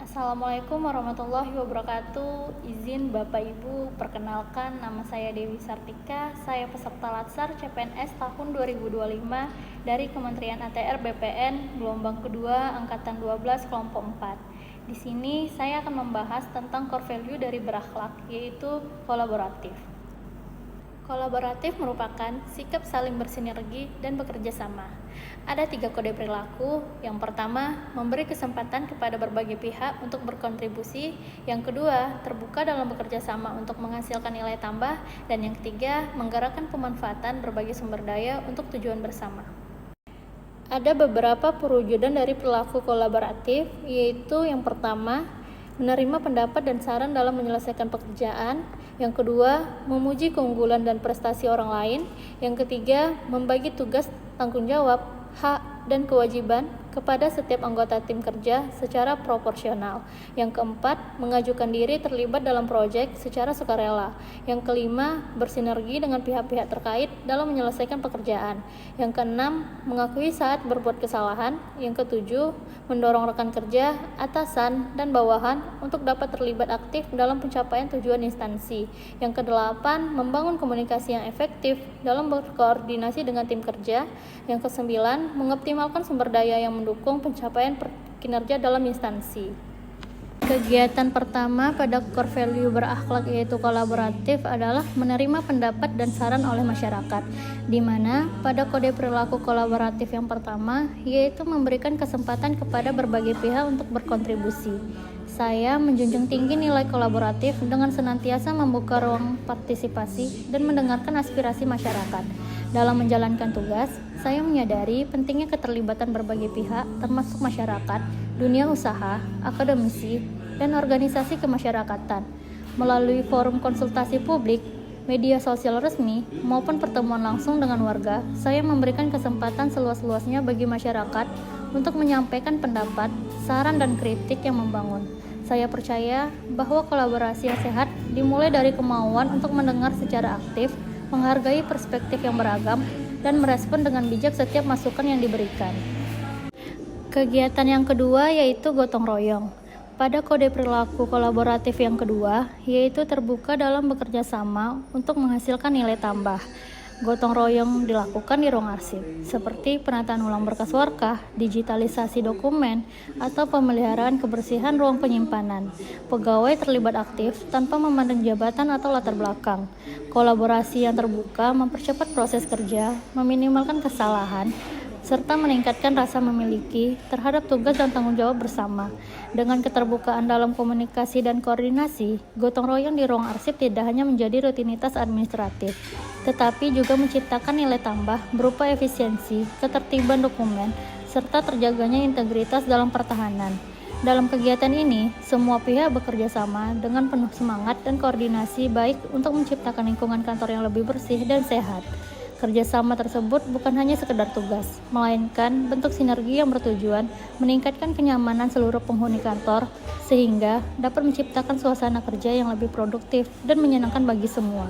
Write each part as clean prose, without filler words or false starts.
Assalamualaikum warahmatullahi wabarakatuh. Izin Bapak Ibu, perkenalkan nama saya Dewi Sartika. Saya peserta Latsar CPNS tahun 2025 dari Kementerian ATR BPN gelombang kedua angkatan 12 kelompok 4. Di sini saya akan membahas tentang core value dari berakhlak, yaitu kolaboratif. Kolaboratif merupakan sikap saling bersinergi dan bekerja sama. Ada 3 kode perilaku. Yang pertama, memberi kesempatan kepada berbagai pihak untuk berkontribusi. Yang kedua, terbuka dalam bekerja sama untuk menghasilkan nilai tambah. Dan yang ketiga, menggerakkan pemanfaatan berbagai sumber daya untuk tujuan bersama. Ada beberapa perwujudan dari perilaku kolaboratif, yaitu yang pertama, menerima pendapat dan saran dalam menyelesaikan pekerjaan. Yang kedua, memuji keunggulan dan prestasi orang lain. Yang ketiga, membagi tugas, tanggung jawab, hak, dan kewajiban kepada setiap anggota tim kerja secara proporsional. Yang keempat, mengajukan diri terlibat dalam proyek secara sukarela. Yang kelima, bersinergi dengan pihak-pihak terkait dalam menyelesaikan pekerjaan. Yang keenam, mengakui saat berbuat kesalahan. Yang ketujuh, mendorong rekan kerja, atasan, dan bawahan untuk dapat terlibat aktif dalam pencapaian tujuan instansi. Yang kedelapan, membangun komunikasi yang efektif dalam berkoordinasi dengan tim kerja. Yang kesembilan, mengoptimalkan sumber daya yang mendukung pencapaian kinerja dalam instansi. Kegiatan pertama pada core value berakhlak yaitu kolaboratif adalah menerima pendapat dan saran oleh masyarakat, di mana pada kode perilaku kolaboratif yang pertama yaitu memberikan kesempatan kepada berbagai pihak untuk berkontribusi. Saya menjunjung tinggi nilai kolaboratif dengan senantiasa membuka ruang partisipasi dan mendengarkan aspirasi masyarakat. Dalam menjalankan tugas, saya menyadari pentingnya keterlibatan berbagai pihak termasuk masyarakat, dunia usaha, akademisi, dan organisasi kemasyarakatan. Melalui forum konsultasi publik, media sosial resmi, maupun pertemuan langsung dengan warga, saya memberikan kesempatan seluas-luasnya bagi masyarakat untuk menyampaikan pendapat, saran, dan kritik yang membangun. Saya percaya bahwa kolaborasi yang sehat dimulai dari kemauan untuk mendengar secara aktif, menghargai perspektif yang beragam, dan merespon dengan bijak setiap masukan yang diberikan. Kegiatan yang kedua yaitu gotong royong. Pada kode perilaku kolaboratif yang kedua, yaitu terbuka dalam bekerja sama untuk menghasilkan nilai tambah. Gotong royong dilakukan di ruang arsip, seperti penataan ulang berkas warkah, digitalisasi dokumen, atau pemeliharaan kebersihan ruang penyimpanan. Pegawai terlibat aktif tanpa memandang jabatan atau latar belakang. Kolaborasi yang terbuka mempercepat proses kerja, meminimalkan kesalahan, serta meningkatkan rasa memiliki terhadap tugas dan tanggung jawab bersama. Dengan keterbukaan dalam komunikasi dan koordinasi, gotong royong di ruang arsip tidak hanya menjadi rutinitas administratif, tetapi juga menciptakan nilai tambah berupa efisiensi, ketertiban dokumen, serta terjaganya integritas dalam pertahanan. Dalam kegiatan ini, semua pihak bekerja sama dengan penuh semangat dan koordinasi baik untuk menciptakan lingkungan kantor yang lebih bersih dan sehat. Kerjasama tersebut bukan hanya sekedar tugas, melainkan bentuk sinergi yang bertujuan meningkatkan kenyamanan seluruh penghuni kantor, sehingga dapat menciptakan suasana kerja yang lebih produktif dan menyenangkan bagi semua.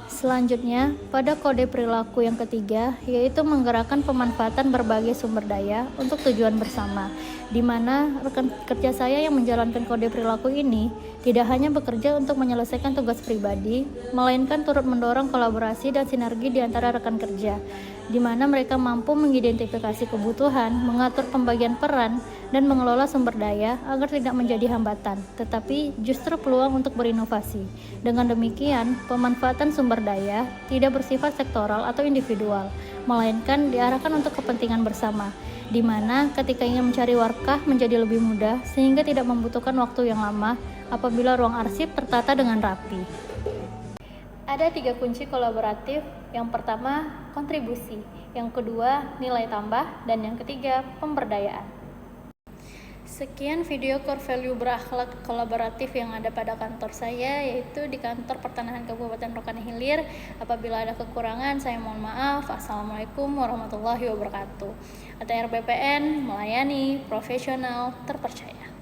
Selanjutnya, pada kode perilaku yang ketiga, yaitu menggerakkan pemanfaatan berbagai sumber daya untuk tujuan bersama, di mana rekan kerja saya yang menjalankan kode perilaku ini tidak hanya bekerja untuk menyelesaikan tugas pribadi, melainkan turut mendorong kolaborasi dan sinergi di antara rekan kerja, di mana mereka mampu mengidentifikasi kebutuhan, mengatur pembagian peran, dan mengelola sumber daya agar tidak menjadi hambatan, tetapi justru peluang untuk berinovasi. Dengan demikian, pemanfaatan sumber daya tidak bersifat sektoral atau individual, melainkan diarahkan untuk kepentingan bersama, di mana ketika ingin mencari warkah menjadi lebih mudah sehingga tidak membutuhkan waktu yang lama apabila ruang arsip tertata dengan rapi. Ada 3 kunci kolaboratif. Yang pertama, kontribusi. Yang kedua, nilai tambah. Dan yang ketiga, pemberdayaan. Sekian video core value berakhlak kolaboratif yang ada pada kantor saya, yaitu di kantor Pertanahan Kabupaten Rokan Hilir. Apabila ada kekurangan, saya mohon maaf. Assalamualaikum warahmatullahi wabarakatuh. ATR BPN melayani, profesional, terpercaya.